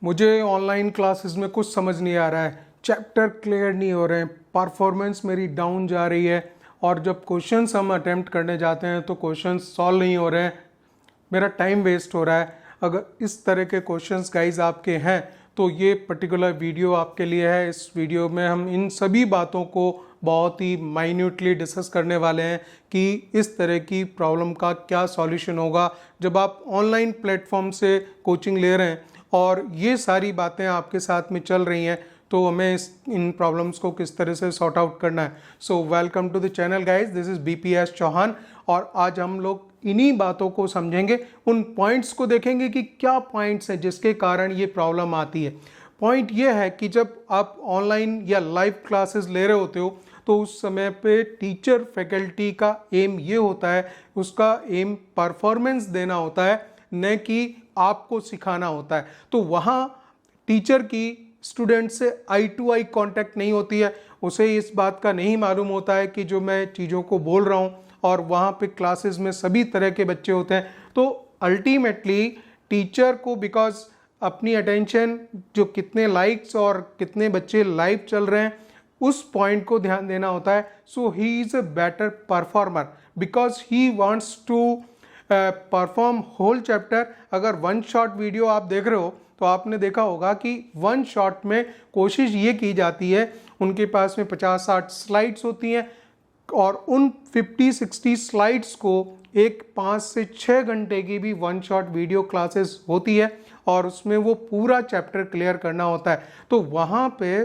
मुझे online classes में कुछ समझ नहीं आ रहा है, चैप्टर क्लियर नहीं हो रहे हैं, परफॉर्मेंस मेरी डाउन जा रही है और जब क्वेश्चंस हम अटेम्प्ट करने जाते हैं तो क्वेश्चंस सॉल्व नहीं हो रहे हैं, मेरा टाइम वेस्ट हो रहा है। अगर इस तरह के क्वेश्चंस गाइज आपके हैं तो ये पर्टिकुलर वीडियो आपके लिए है। इस वीडियो में हम इन सभी बातों को बहुत ही माइन्यूटली डिस्कस करने वाले हैं कि इस तरह की प्रॉब्लम का क्या सॉल्यूशन होगा जब आप ऑनलाइन प्लेटफॉर्म से कोचिंग ले रहे हैं और ये सारी बातें आपके साथ में चल रही हैं तो हमें इन प्रॉब्लम्स को किस तरह से सॉर्ट आउट करना है। So welcome to the channel guys, this is BPS Chauhan और आज हम लोग इन्हीं बातों को समझेंगे, उन पॉइंट्स को देखेंगे कि क्या पॉइंट्स हैं जिसके कारण ये प्रॉब्लम आती है। पॉइंट ये है कि जब आप ऑनलाइन या लाइव क्लासेस ले रहे होते हो तो उस समय पे टीचर फैकल्टी का एम ये होता है, उसका एम परफॉर्मेंस देना होता है, न कि आपको सिखाना होता है। तो वहाँ टीचर की स्टूडेंट से आई टू आई कांटेक्ट नहीं होती है, उसे इस बात का नहीं मालूम होता है कि जो मैं चीज़ों को बोल रहा हूँ, और वहाँ पे क्लासेस में सभी तरह के बच्चे होते हैं। तो अल्टीमेटली टीचर को बिकॉज अपनी अटेंशन जो कितने लाइक्स और कितने बच्चे लाइव चल रहे हैं उस पॉइंट को ध्यान देना होता है। So he is a better performer because he wants to perform whole chapter. अगर वन शॉट वीडियो आप देख रहे हो तो आपने देखा होगा कि वन शॉट में कोशिश ये की जाती है, उनके पास में 50-60 स्लाइड्स होती हैं और उन 50-60 स्लाइड्स को एक 5 से 6 घंटे की भी वन शॉट वीडियो क्लासेस होती है और उसमें वो पूरा चैप्टर क्लियर करना होता है। तो वहाँ पे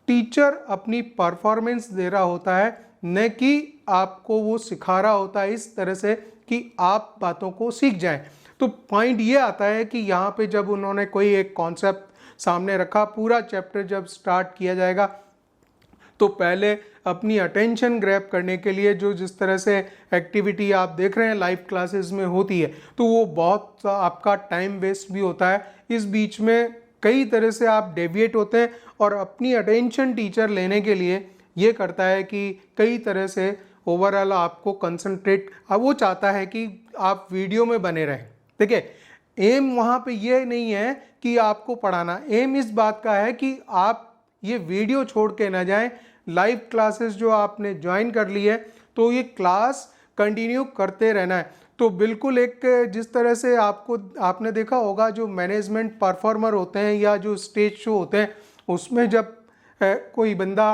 टीचर अपनी परफॉर्मेंस दे रहा होता है, न कि आपको वो सिखा रहा होता है इस तरह से कि आप बातों को सीख जाएं। तो पॉइंट ये आता है कि यहाँ पे जब उन्होंने कोई एक कॉन्सेप्ट सामने रखा, पूरा चैप्टर जब स्टार्ट किया जाएगा तो पहले अपनी अटेंशन ग्रैब करने के लिए जो जिस तरह से एक्टिविटी आप देख रहे हैं लाइव क्लासेस में होती है तो वो बहुत आपका टाइम वेस्ट भी होता है। इस बीच में कई तरह से आप डेविएट होते हैं और अपनी अटेंशन टीचर लेने के लिए ये करता है कि कई तरह से ओवरऑल आपको कंसंट्रेट, अब वो चाहता है कि आप वीडियो में बने रहें। देखिए, एम वहाँ पे ये नहीं है कि आपको पढ़ाना, एम इस बात का है कि आप ये वीडियो छोड़ के ना जाएं। लाइव क्लासेस जो आपने ज्वाइन कर ली है तो ये क्लास कंटिन्यू करते रहना है। तो बिल्कुल एक जिस तरह से आपने देखा होगा जो मैनेजमेंट परफॉर्मर होते हैं या जो स्टेज शो होते हैं उसमें जब कोई बंदा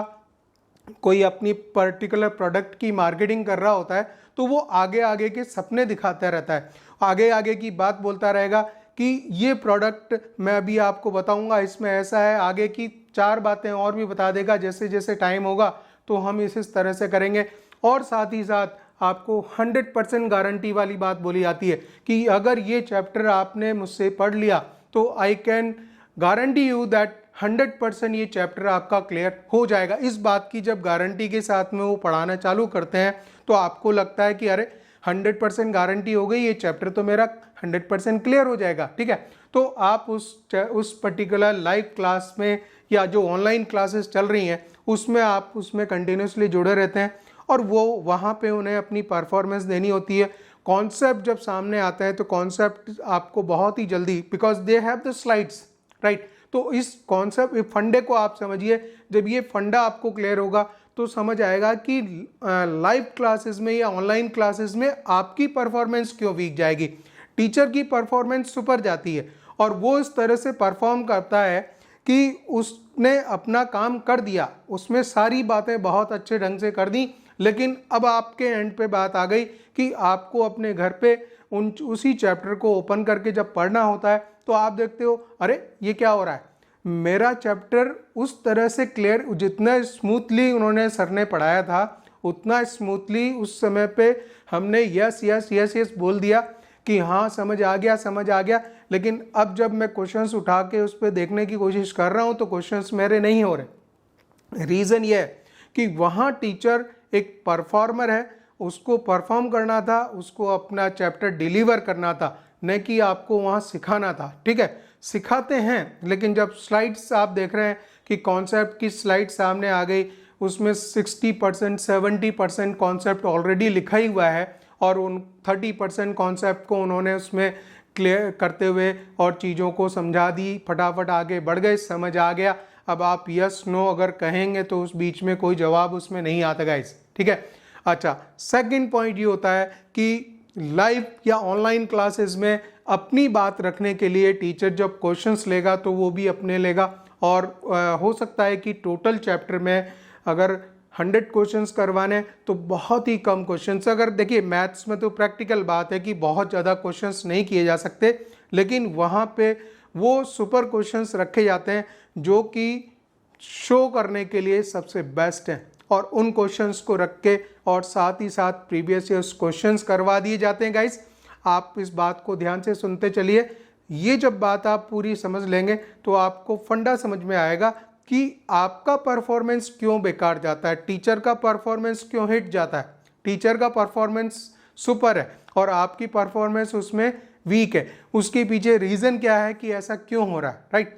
कोई अपनी पर्टिकुलर प्रोडक्ट की मार्केटिंग कर रहा होता है तो वो आगे आगे के सपने दिखाता रहता है, आगे आगे की बात बोलता रहेगा कि ये प्रोडक्ट मैं अभी आपको बताऊंगा, इसमें ऐसा है, आगे की 4 बातें और भी बता देगा, जैसे जैसे टाइम होगा तो हम इस तरह से करेंगे। और साथ ही साथ आपको 100% गारंटी वाली बात बोली जाती है कि अगर ये चैप्टर आपने मुझसे पढ़ लिया तो I can guarantee you that 100% ये चैप्टर आपका क्लियर हो जाएगा। इस बात की जब गारंटी के साथ में वो पढ़ाना चालू करते हैं तो आपको लगता है कि अरे 100% गारंटी हो गई, ये चैप्टर तो मेरा 100% क्लियर हो जाएगा। ठीक है, तो आप उस पर्टिकुलर लाइव क्लास में या जो ऑनलाइन क्लासेस चल रही हैं उसमें आप उसमें कंटिन्यूसली जुड़े रहते हैं और वो वहाँ पे उन्हें अपनी परफॉर्मेंस देनी होती है। कॉन्सेप्ट जब सामने आता है तो कॉन्सेप्ट आपको बहुत ही जल्दी, because they have the slides, right. तो इस कॉन्सेप्ट फंडे को आप समझिए, जब ये फंडा आपको क्लियर होगा तो समझ आएगा कि लाइव क्लासेस में या ऑनलाइन क्लासेस में आपकी परफॉर्मेंस क्यों वीक जाएगी। टीचर की परफॉर्मेंस सुपर जाती है और वो इस तरह से परफॉर्म करता है कि उसने अपना काम कर दिया, उसमें सारी बातें बहुत अच्छे ढंग से कर दी, लेकिन अब आपके एंड पे बात आ गई कि आपको अपने घर पे उसी चैप्टर को ओपन करके जब पढ़ना होता है तो आप देखते हो अरे ये क्या हो रहा है, मेरा चैप्टर उस तरह से क्लियर, जितना स्मूथली उन्होंने सर ने पढ़ाया था उतना स्मूथली उस समय पे हमने यस यस यस यस बोल दिया कि हाँ समझ आ गया समझ आ गया, लेकिन अब जब मैं क्वेश्चंस उठा के उस पर देखने की कोशिश कर रहा हूँ तो क्वेश्चंस मेरे नहीं हो रहे। रीज़न ये है कि वहाँ टीचर एक परफॉर्मर है, उसको परफॉर्म करना था, उसको अपना चैप्टर डिलीवर करना था, न कि आपको वहाँ सिखाना था। ठीक है, सिखाते हैं लेकिन जब स्लाइड्स आप देख रहे हैं कि कॉन्सेप्ट की स्लाइड सामने आ गई, उसमें 60% 70% कॉन्सेप्ट ऑलरेडी लिखा ही हुआ है और उन 30% कॉन्सेप्ट को उन्होंने उसमें क्लियर करते हुए और चीज़ों को समझा दी, फटाफट आगे बढ़ गए, समझ आ गया। अब आप यस नो अगर कहेंगे तो उस बीच में कोई जवाब उसमें नहीं आता गाइस, ठीक है। अच्छा, सेकंड पॉइंट ये होता है कि लाइव या ऑनलाइन क्लासेस में अपनी बात रखने के लिए टीचर जब क्वेश्चंस लेगा तो वो भी अपने लेगा, और हो सकता है कि टोटल चैप्टर में अगर 100 क्वेश्चंस करवाने तो बहुत ही कम क्वेश्चंस, अगर देखिए मैथ्स में तो प्रैक्टिकल बात है कि बहुत ज़्यादा क्वेश्चंस नहीं किए जा सकते, लेकिन वहाँ पे वो सुपर क्वेश्चंस रखे जाते हैं जो कि शो करने के लिए सबसे बेस्ट हैं, और उन क्वेश्चंस को रख के और साथ ही साथ प्रीवियस ईयर्स क्वेश्चंस करवा दिए जाते हैं गाइस। आप इस बात को ध्यान से सुनते चलिए, ये जब बात आप पूरी समझ लेंगे तो आपको फंडा समझ में आएगा कि आपका परफॉर्मेंस क्यों बेकार जाता है, टीचर का परफॉर्मेंस क्यों हिट जाता है। टीचर का परफॉर्मेंस सुपर है और आपकी परफॉर्मेंस उसमें वीक है, उसके पीछे रीज़न क्या है कि ऐसा क्यों हो रहा है, राइट।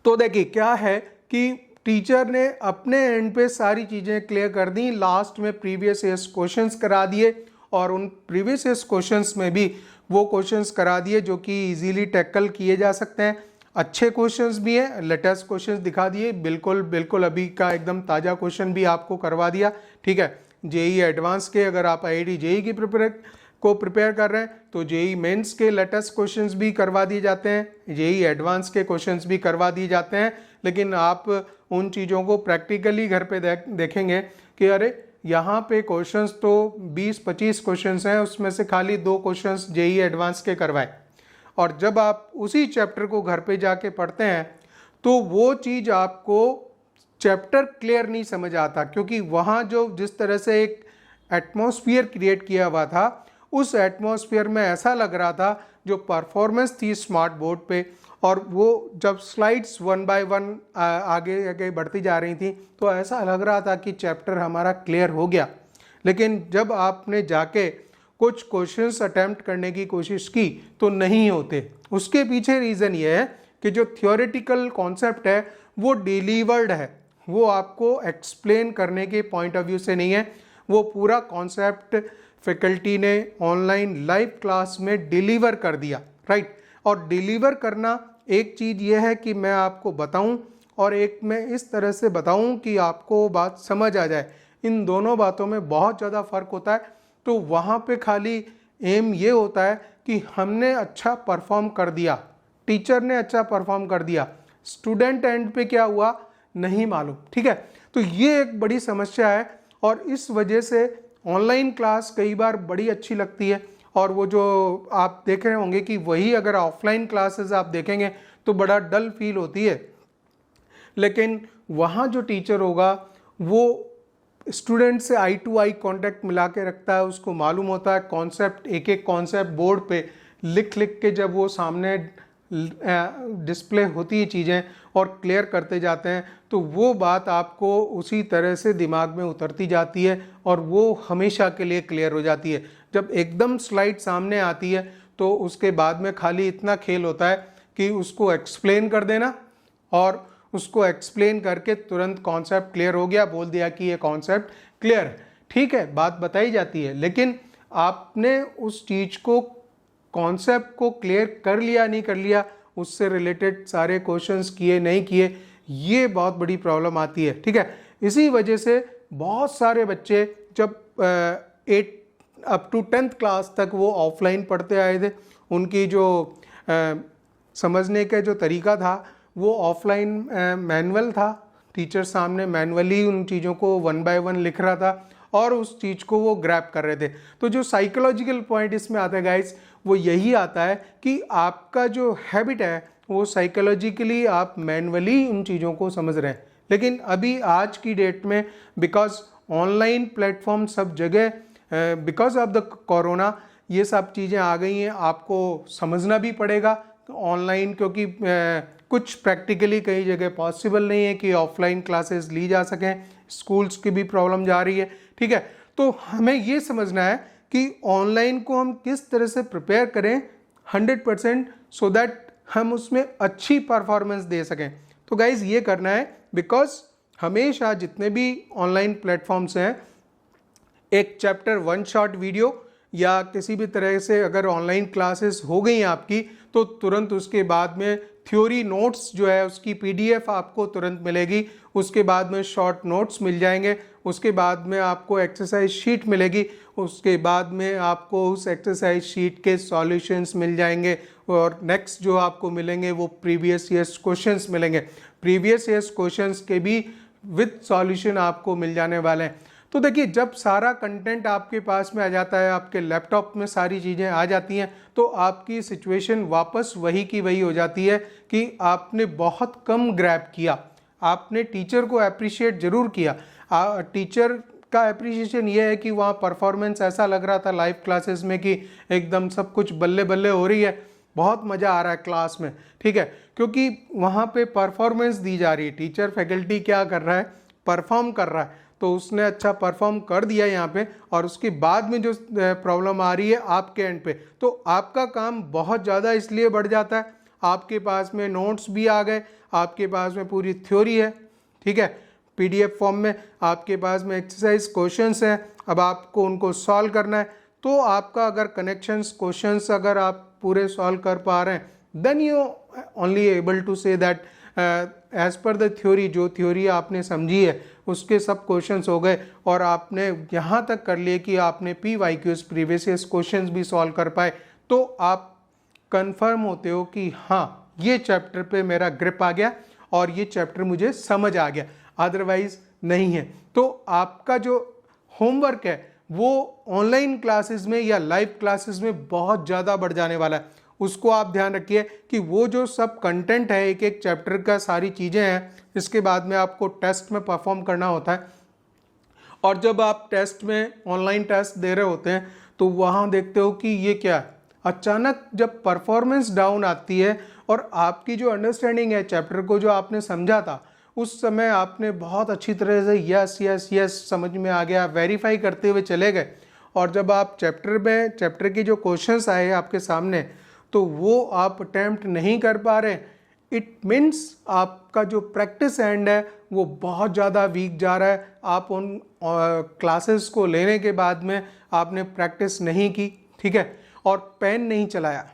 तो देखिए क्या है कि टीचर ने अपने एंड पे सारी चीज़ें क्लियर कर दी, लास्ट में प्रीवियस ईयर्स क्वेश्चंस करा दिए, और उन प्रीवियस ईयर्स क्वेश्चंस में भी वो क्वेश्चंस करा दिए जो कि इजीली टैकल किए जा सकते हैं। अच्छे क्वेश्चंस भी हैं, लेटेस्ट क्वेश्चंस दिखा दिए, बिल्कुल बिल्कुल अभी का एकदम ताज़ा क्वेश्चन भी आपको करवा दिया, ठीक है। जेई एडवांस के अगर आप IIT जेई की प्रिपेयर कर रहे हैं तो जेई मेंस के लेटेस्ट क्वेश्चंस भी करवा दिए जाते हैं, जेई एडवांस के क्वेश्चंस भी करवा दिए जाते हैं। लेकिन आप उन चीज़ों को प्रैक्टिकली घर पे देखेंगे कि अरे यहाँ पे क्वेश्चंस तो 20-25 क्वेश्चंस हैं, उसमें से खाली 2 क्वेश्चंस जेई एडवांस के करवाए, और जब आप उसी चैप्टर को घर पे जाके पढ़ते हैं तो वो चीज़ आपको चैप्टर क्लियर नहीं समझ आता, क्योंकि वहाँ जो जिस तरह से एक एटमॉस्फेयर क्रिएट किया हुआ था, उस एटमॉस्फेयर में ऐसा लग रहा था जो परफॉर्मेंस थी स्मार्ट बोर्ड पे, और वो जब स्लाइड्स 1 बाय 1 आगे आगे बढ़ती जा रही थी तो ऐसा लग रहा था कि चैप्टर हमारा क्लियर हो गया। लेकिन जब आपने जाके कुछ क्वेश्चंस अटेम्प्ट करने की कोशिश की तो नहीं होते। उसके पीछे रीज़न ये है कि जो थियोरेटिकल कॉन्सेप्ट है वो डिलीवर्ड है, वो आपको एक्सप्लेन करने के पॉइंट ऑफ व्यू से नहीं है, वो पूरा कॉन्सेप्ट फैकल्टी ने ऑनलाइन लाइव क्लास में डिलीवर कर दिया, राइट। और डिलीवर करना एक चीज़ ये है कि मैं आपको बताऊं, और एक मैं इस तरह से बताऊं कि आपको बात समझ आ जाए, इन दोनों बातों में बहुत ज़्यादा फ़र्क होता है। तो वहाँ पे खाली एम ये होता है कि हमने अच्छा परफॉर्म कर दिया, टीचर ने अच्छा परफॉर्म कर दिया, स्टूडेंट एंड पे क्या हुआ नहीं मालूम, ठीक है। तो ये एक बड़ी समस्या है, और इस वजह से ऑनलाइन क्लास कई बार बड़ी अच्छी लगती है, और वो जो आप देख रहे होंगे कि वही अगर ऑफलाइन क्लासेस आप देखेंगे तो बड़ा डल फील होती है। लेकिन वहाँ जो टीचर होगा वो स्टूडेंट से आई टू आई कांटेक्ट मिला के रखता है, उसको मालूम होता है कॉन्सेप्ट, एक एक कॉन्सेप्ट बोर्ड पे लिख लिख के जब वो सामने डिस्प्ले होती है चीज़ें और क्लियर करते जाते हैं, तो वो बात आपको उसी तरह से दिमाग में उतरती जाती है और वो हमेशा के लिए क्लियर हो जाती है। जब एकदम स्लाइड सामने आती है तो उसके बाद में खाली इतना खेल होता है कि उसको एक्सप्लेन कर देना, और उसको एक्सप्लेन करके तुरंत कॉन्सेप्ट क्लियर हो गया, बोल दिया कि ये कॉन्सेप्ट क्लियर है, ठीक है, बात बताई जाती है। लेकिन आपने उस चीज़ को, कॉन्सेप्ट को क्लियर कर लिया नहीं कर लिया, उससे रिलेटेड सारे क्वेश्चंस किए नहीं किए, ये बहुत बड़ी प्रॉब्लम आती है, ठीक है। इसी वजह से बहुत सारे बच्चे जब 8 अप टू 10th क्लास तक वो ऑफलाइन पढ़ते आए थे, उनकी जो समझने का जो तरीका था वो ऑफलाइन मैनुअल था, टीचर सामने मैनुअली उन चीज़ों को 1 बाय 1 लिख रहा था और उस चीज़ को वो ग्रैब कर रहे थे। तो जो साइकोलॉजिकल पॉइंट इसमें आता है गाइस, वो यही आता है कि आपका जो हैबिट है वो साइकोलॉजिकली आप मैनुअली उन चीज़ों को समझ रहे हैं। लेकिन अभी आज की डेट में बिकॉज ऑनलाइन प्लेटफॉर्म सब जगह, बिकॉज ऑफ द कोरोना ये सब चीज़ें आ गई हैं, आपको समझना भी पड़ेगा ऑनलाइन, क्योंकि कुछ प्रैक्टिकली कई जगह पॉसिबल नहीं है कि ऑफलाइन क्लासेस ली जा सकें, स्कूल्स की भी प्रॉब्लम जा रही है, ठीक है। तो हमें ये समझना है कि ऑनलाइन को हम किस तरह से प्रिपेयर करें 100%, सो दैट हम उसमें अच्छी परफॉर्मेंस दे सकें। तो गाइज ये करना है, बिकॉज हमेशा जितने भी ऑनलाइन प्लेटफॉर्म्स हैं, एक चैप्टर 1 शॉट वीडियो या किसी भी तरह से अगर ऑनलाइन क्लासेस हो गई आपकी तो तुरंत उसके बाद में थ्योरी नोट्स जो है उसकी पीडीएफ आपको तुरंत मिलेगी, उसके बाद में शॉर्ट नोट्स मिल जाएंगे, उसके बाद में आपको एक्सरसाइज शीट मिलेगी, उसके बाद में आपको उस एक्सरसाइज शीट के सॉल्यूशंस मिल जाएंगे और नेक्स्ट जो आपको मिलेंगे वो प्रीवियस ईयर्स क्वेश्चंस मिलेंगे। प्रीवियस ईयर्स क्वेश्चंस के भी विद सॉल्यूशन आपको मिल जाने वाले हैं। तो देखिए जब सारा कंटेंट आपके पास में आ जाता है, आपके लैपटॉप में सारी चीज़ें आ जाती हैं, तो आपकी सिचुएशन वापस वही की वही हो जाती है कि आपने बहुत कम ग्रैब किया। आपने टीचर को अप्रिशिएट ज़रूर किया, टीचर का अप्रिशिएशन ये है कि वहाँ परफॉर्मेंस ऐसा लग रहा था लाइव क्लासेस में कि एकदम सब कुछ बल्ले बल्ले हो रही है, बहुत मज़ा आ रहा है क्लास में, ठीक है, क्योंकि वहाँ पे परफॉर्मेंस दी जा रही है। टीचर फैकल्टी क्या कर रहा है, परफॉर्म कर रहा है, तो उसने अच्छा परफॉर्म कर दिया यहाँ पे, और उसके बाद में जो प्रॉब्लम आ रही है आपके एंड पे, तो आपका काम बहुत ज़्यादा इसलिए बढ़ जाता है। आपके पास में नोट्स भी आ गए, आपके पास में पूरी थ्योरी है, ठीक है, पीडीएफ फॉर्म में, आपके पास में एक्सरसाइज क्वेश्चंस हैं, अब आपको उनको सॉल्व करना है। तो आपका अगर कनेक्शंस क्वेश्चंस अगर आप पूरे सॉल्व कर पा रहे हैं, then you only able to say that as per the theory, जो थ्योरी आपने समझी है उसके सब क्वेश्चंस हो गए, और आपने यहाँ तक कर लिए कि आपने PYQs प्रीवियस ईयर्स क्वेश्चंस भी सॉल्व कर पाए, तो आप कंफर्म होते हो कि हाँ ये चैप्टर पे मेरा ग्रिप आ गया और ये चैप्टर मुझे समझ आ गया, अदरवाइज नहीं है। तो आपका जो होमवर्क है वो ऑनलाइन क्लासेस में या लाइव क्लासेस में बहुत ज़्यादा बढ़ जाने वाला है। उसको आप ध्यान रखिए कि वो जो सब कंटेंट है, एक एक चैप्टर का सारी चीज़ें हैं, इसके बाद में आपको टेस्ट में परफॉर्म करना होता है। और जब आप टेस्ट में ऑनलाइन टेस्ट दे रहे होते हैं तो वहाँ देखते हो कि ये क्या है, अचानक जब परफॉर्मेंस डाउन आती है और आपकी जो अंडरस्टैंडिंग है चैप्टर को, जो आपने समझा था, उस समय आपने बहुत अच्छी तरह से यस यस यस समझ में आ गया, वेरीफाई करते हुए चले गए, और जब आप चैप्टर के जो क्वेश्चंस आए आपके सामने तो वो आप अटैम्प्ट नहीं कर पा रहे, इट मीन्स आपका जो प्रैक्टिस एंड है वो बहुत ज़्यादा वीक जा रहा है। आप उन क्लासेस को लेने के बाद में आपने प्रैक्टिस नहीं की, ठीक है, और पेन नहीं चलाया,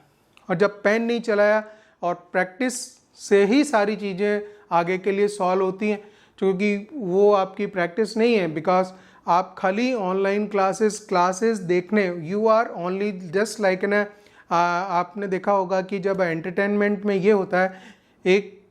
और जब पेन नहीं चलाया और प्रैक्टिस से ही सारी चीज़ें आगे के लिए सॉल्व होती हैं, क्योंकि वो आपकी प्रैक्टिस नहीं है, बिकॉज आप खाली ऑनलाइन क्लासेस देखने, you are only just like an, आपने देखा होगा कि जब एंटरटेनमेंट में ये होता है, एक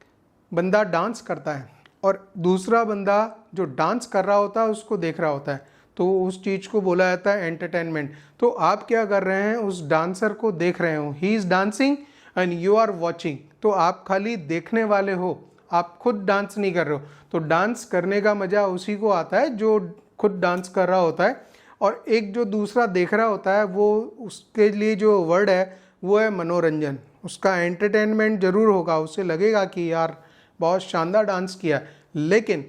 बंदा डांस करता है और दूसरा बंदा जो डांस कर रहा होता है उसको देख रहा होता है, तो उस चीज़ को बोला जाता है एंटरटेनमेंट। तो आप क्या कर रहे हैं, उस डांसर को देख रहे हो, he is dancing and you are watching, तो आप खाली देखने वाले हो, आप खुद डांस नहीं कर रहे हो। तो डांस करने का मज़ा उसी को आता है जो खुद डांस कर रहा होता है, और एक जो दूसरा देख रहा होता है वो, उसके लिए जो वर्ड है वो है मनोरंजन, उसका एंटरटेनमेंट ज़रूर होगा, उसे लगेगा कि यार बहुत शानदार डांस किया, लेकिन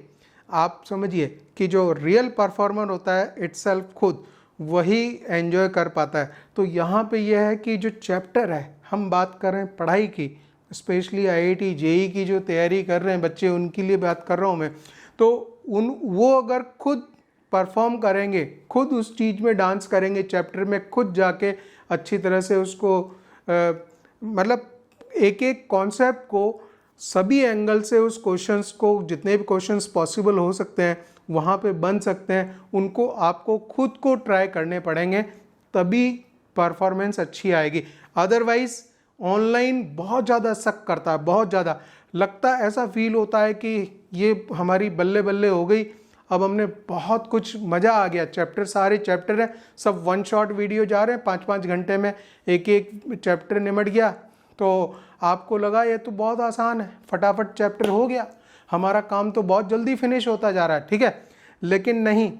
आप समझिए कि जो रियल परफॉर्मर होता है इटसेल्फ खुद वही एंजॉय कर पाता है। तो यहाँ पे यह है कि जो चैप्टर है, हम बात कर रहे हैं पढ़ाई की, स्पेशली IIT JEE की जो तैयारी कर रहे हैं बच्चे, उनके लिए बात कर रहा हूँ मैं, तो वो अगर खुद परफॉर्म करेंगे, खुद उस चीज़ में डांस करेंगे, चैप्टर में खुद जाके अच्छी तरह से उसको मतलब एक एक कॉन्सेप्ट को सभी एंगल से, उस क्वेश्चंस को, जितने भी क्वेश्चंस पॉसिबल हो सकते हैं वहाँ पे बन सकते हैं, उनको आपको खुद को ट्राई करने पड़ेंगे, तभी परफॉर्मेंस अच्छी आएगी। अदरवाइज ऑनलाइन बहुत ज़्यादा सक करता है, बहुत ज़्यादा लगता है, ऐसा फील होता है कि ये हमारी बल्ले बल्ले हो गई, अब हमने बहुत कुछ मज़ा आ गया, चैप्टर सारे चैप्टर हैं सब वन शॉट वीडियो जा रहे हैं, 5-5 घंटे में एक एक चैप्टर निमट गया, तो आपको लगा ये तो बहुत आसान है, फटाफट चैप्टर हो गया, हमारा काम तो बहुत जल्दी फिनिश होता जा रहा है, ठीक है, लेकिन नहीं,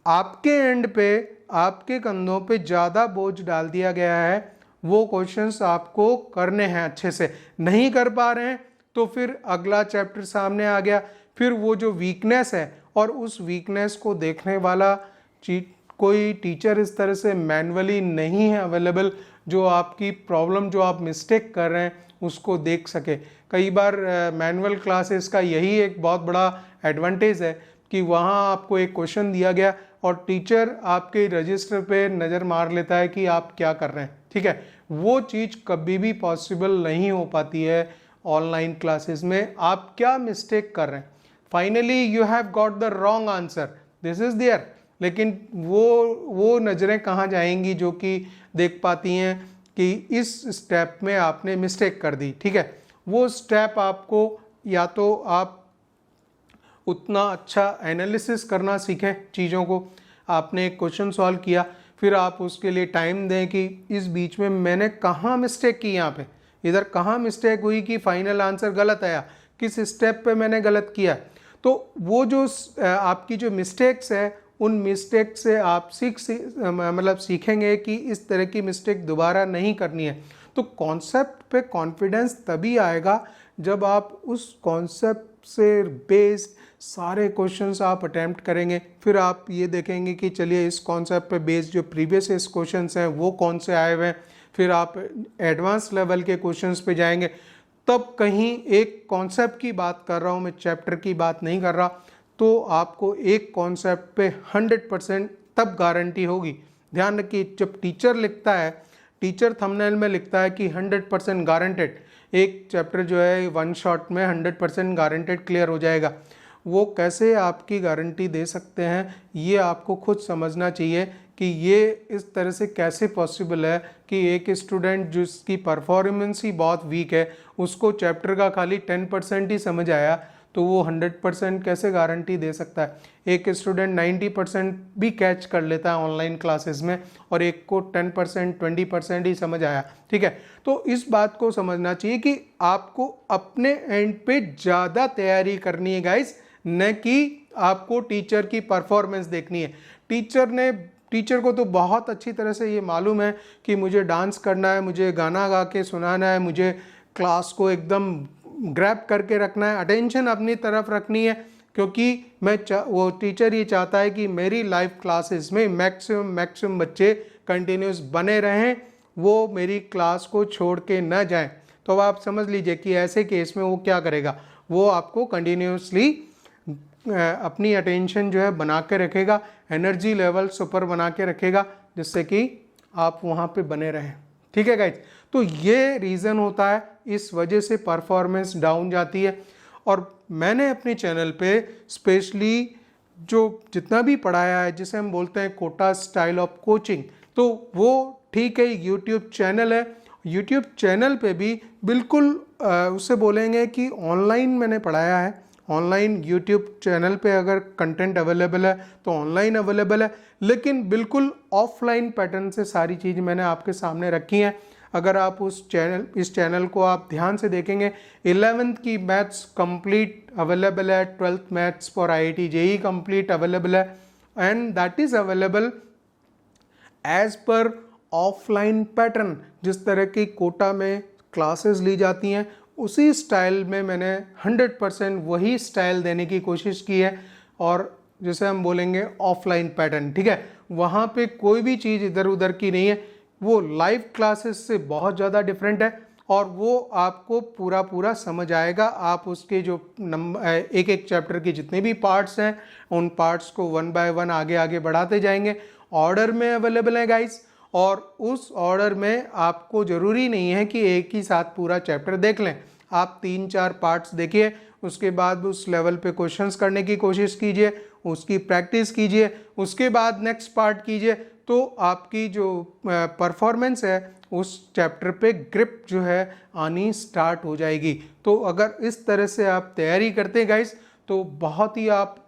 आपके एंड पे, आपके कंधों पे ज़्यादा बोझ डाल दिया गया है, वो क्वेश्चंस आपको करने हैं, अच्छे से नहीं कर पा रहे हैं तो फिर अगला चैप्टर सामने आ गया, फिर वो जो वीकनेस है, और उस वीकनेस को देखने वाला कोई टीचर इस तरह से मैनुअली नहीं है अवेलेबल, जो आपकी प्रॉब्लम, जो आप मिस्टेक कर रहे हैं उसको देख सके। कई बार मैनुअल क्लासेस का यही एक बहुत बड़ा एडवांटेज है कि वहाँ आपको एक क्वेश्चन दिया गया और टीचर आपके रजिस्टर पे नज़र मार लेता है कि आप क्या कर रहे हैं, ठीक है। वो चीज़ कभी भी पॉसिबल नहीं हो पाती है ऑनलाइन क्लासेस में। आप क्या मिस्टेक कर रहे हैं, finally you have got the wrong answer, this is there, लेकिन वो नज़रें कहाँ जाएंगी जो कि देख पाती हैं कि इस स्टेप में आपने मिस्टेक कर दी, ठीक है। वो स्टेप आपको, या तो आप उतना अच्छा एनालिसिस करना सीखें चीज़ों को, आपने एक क्वेश्चन सॉल्व किया, फिर आप उसके लिए टाइम दें कि इस बीच में मैंने कहाँ मिस्टेक की, यहाँ पे इधर कहाँ मिस्टेक हुई कि फाइनल आंसर गलत आया, किस स्टेप पे मैंने गलत किया। तो वो जो आपकी जो मिस्टेक्स है, उन मिस्टेक से आप सीखेंगे कि इस तरह की मिस्टेक दोबारा नहीं करनी है। तो कॉन्सेप्ट पे कॉन्फिडेंस तभी आएगा जब आप उस कॉन्सेप्ट से बेस्ड सारे क्वेश्चंस आप अटेम्प्ट करेंगे। फिर आप ये देखेंगे कि चलिए इस कॉन्सेप्ट पे बेस्ड जो प्रीवियस इस क्वेश्चंस हैं वो कौन से आए हुए हैं, फिर आप एडवांस लेवल के क्वेश्चंस पे जाएंगे। तब कहीं एक कॉन्सेप्ट की बात कर रहा हूँ मैं, चैप्टर की बात नहीं कर रहा, तो आपको एक कॉन्सेप्ट पे 100% तब गारंटी होगी। ध्यान रखिए, जब टीचर लिखता है, टीचर थंबनेल में लिखता है कि 100% गारंटेड, एक चैप्टर जो है वन शॉट में 100% गारंटेड क्लियर हो जाएगा, वो कैसे आपकी गारंटी दे सकते हैं, ये आपको खुद समझना चाहिए कि ये इस तरह से कैसे पॉसिबल है कि एक स्टूडेंट जिसकी परफॉर्मेंस ही बहुत वीक है, उसको चैप्टर का खाली 10% ही समझ आया, तो वो 100% कैसे गारंटी दे सकता है। एक स्टूडेंट 90% भी कैच कर लेता है ऑनलाइन क्लासेस में, और एक को 10% 20% ही समझ आया, ठीक है। तो इस बात को समझना चाहिए कि आपको अपने एंड पे ज़्यादा तैयारी करनी है गाइस, न कि आपको टीचर की परफॉर्मेंस देखनी है। टीचर को तो बहुत अच्छी तरह से ये मालूम है कि मुझे डांस करना है, मुझे गाना गा के सुनाना है, मुझे क्लास को एकदम ग्रैब करके रखना है, अटेंशन अपनी तरफ रखनी है, क्योंकि वो टीचर ये चाहता है कि मेरी लाइव क्लासेस में मैक्सिमम बच्चे कंटिन्यूस बने रहें, वो मेरी क्लास को छोड़ के न जाएं। तो अब आप समझ लीजिए कि ऐसे केस में वो क्या करेगा, वो आपको कंटिन्यूसली अपनी अटेंशन जो है बना के रखेगा, एनर्जी लेवल सुपर बना के रखेगा, जिससे कि आप वहाँ पे बने रहें, ठीक है गाइज। तो ये रीज़न होता है, इस वजह से परफॉर्मेंस डाउन जाती है। और मैंने अपने चैनल पे स्पेशली जो जितना भी पढ़ाया है, जिसे हम बोलते हैं कोटा स्टाइल ऑफ कोचिंग, तो वो ठीक है यूट्यूब चैनल है, यूट्यूब चैनल पे भी बिल्कुल उससे बोलेंगे कि ऑनलाइन मैंने पढ़ाया है। ऑनलाइन यूट्यूब चैनल पे अगर कंटेंट अवेलेबल है तो ऑनलाइन अवेलेबल है, लेकिन बिल्कुल ऑफलाइन पैटर्न से सारी चीज़ मैंने आपके सामने रखी हैं। अगर आप इस चैनल को आप ध्यान से देखेंगे, 11th की मैथ्स कंप्लीट अवेलेबल है, 12th maths for IIT JEE complete available है, and that is available as per offline pattern. जिस तरह की कोटा में क्लासेस ली जाती हैं, उसी स्टाइल में मैंने 100% वही स्टाइल देने की कोशिश की है, और जैसे हम बोलेंगे ऑफलाइन पैटर्न, ठीक है। वहाँ पे कोई भी चीज़ इधर उधर की नहीं है, वो लाइव क्लासेस से बहुत ज़्यादा डिफरेंट है, और वो आपको पूरा समझ आएगा। आप उसके जो एक एक चैप्टर के जितने भी पार्ट्स हैं, उन पार्ट्स को 1 बाय 1 आगे बढ़ाते जाएंगे। ऑर्डर में अवेलेबल है गाइस, और उस ऑर्डर में आपको ज़रूरी नहीं है कि एक ही साथ पूरा चैप्टर देख लें। आप 3-4 पार्ट्स देखिए, उसके बाद उस लेवल पे क्वेश्चंस करने की कोशिश कीजिए, उसकी प्रैक्टिस कीजिए, उसके बाद नेक्स्ट पार्ट कीजिए, तो आपकी जो परफॉर्मेंस है उस चैप्टर पे ग्रिप जो है आनी स्टार्ट हो जाएगी। तो अगर इस तरह से आप तैयारी करते हैं गाइस, तो बहुत ही आप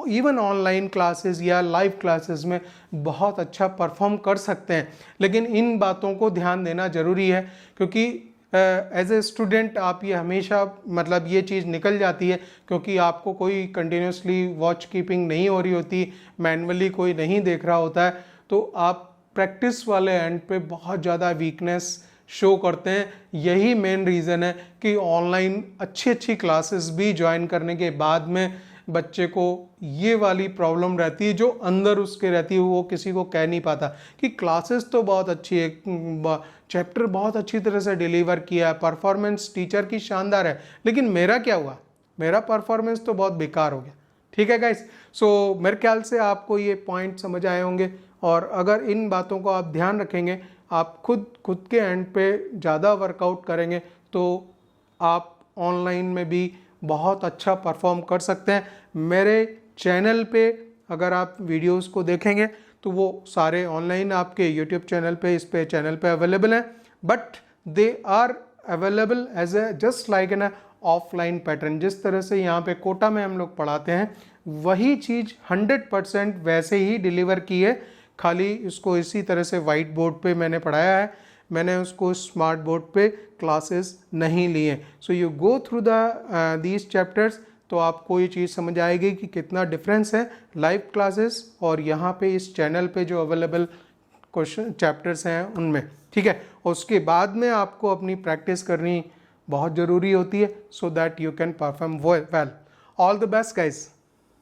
इवन ऑनलाइन क्लासेस या लाइव क्लासेस में बहुत अच्छा परफॉर्म कर सकते हैं। लेकिन इन बातों को ध्यान देना ज़रूरी है, क्योंकि एज ए स्टूडेंट आप ये हमेशा ये चीज़ निकल जाती है, क्योंकि आपको कोई कंटिन्यूसली वॉच कीपिंग नहीं हो रही होती, मैनुअली कोई नहीं देख रहा होता है, तो आप प्रैक्टिस वाले एंड पे बहुत ज़्यादा वीकनेस शो करते हैं। यही मेन रीज़न है कि ऑनलाइन अच्छी क्लासेस भी ज्वाइन करने के बाद में बच्चे को ये वाली प्रॉब्लम रहती है, जो अंदर उसके रहती है, वो किसी को कह नहीं पाता कि क्लासेस तो बहुत अच्छी है, चैप्टर बहुत अच्छी तरह से डिलीवर किया है, परफॉर्मेंस टीचर की शानदार है, लेकिन मेरा क्या हुआ, मेरा परफॉर्मेंस तो बहुत बेकार हो गया, ठीक है गाइस, सो मेरे ख्याल से आपको ये पॉइंट समझ आए होंगे, और अगर इन बातों को आप ध्यान रखेंगे, आप खुद के एंड पे ज़्यादा वर्कआउट करेंगे तो आप ऑनलाइन में भी बहुत अच्छा परफॉर्म कर सकते हैं। मेरे चैनल पे अगर आप वीडियोस को देखेंगे तो वो सारे ऑनलाइन आपके यूट्यूब चैनल पे, इस पे चैनल पे अवेलेबल हैं, but they are available as a just like an offline pattern. जिस तरह से यहाँ पे कोटा में हम लोग पढ़ाते हैं वही चीज़ 100% वैसे ही डिलीवर की है, खाली इसको इसी तरह से वाइट बोर्ड पे मैंने पढ़ाया है, मैंने उसको स्मार्ट बोर्ड पे क्लासेस नहीं लिए। So you go through these chapters तो आपको ये चीज़ समझ आएगी कि कितना डिफरेंस है लाइव क्लासेस और यहाँ पे इस चैनल पे जो अवेलेबल क्वेश्चन चैप्टर्स हैं उनमें। ठीक है, उसके बाद में आपको अपनी प्रैक्टिस करनी बहुत ज़रूरी होती है, so that you can perform well. All the best guys.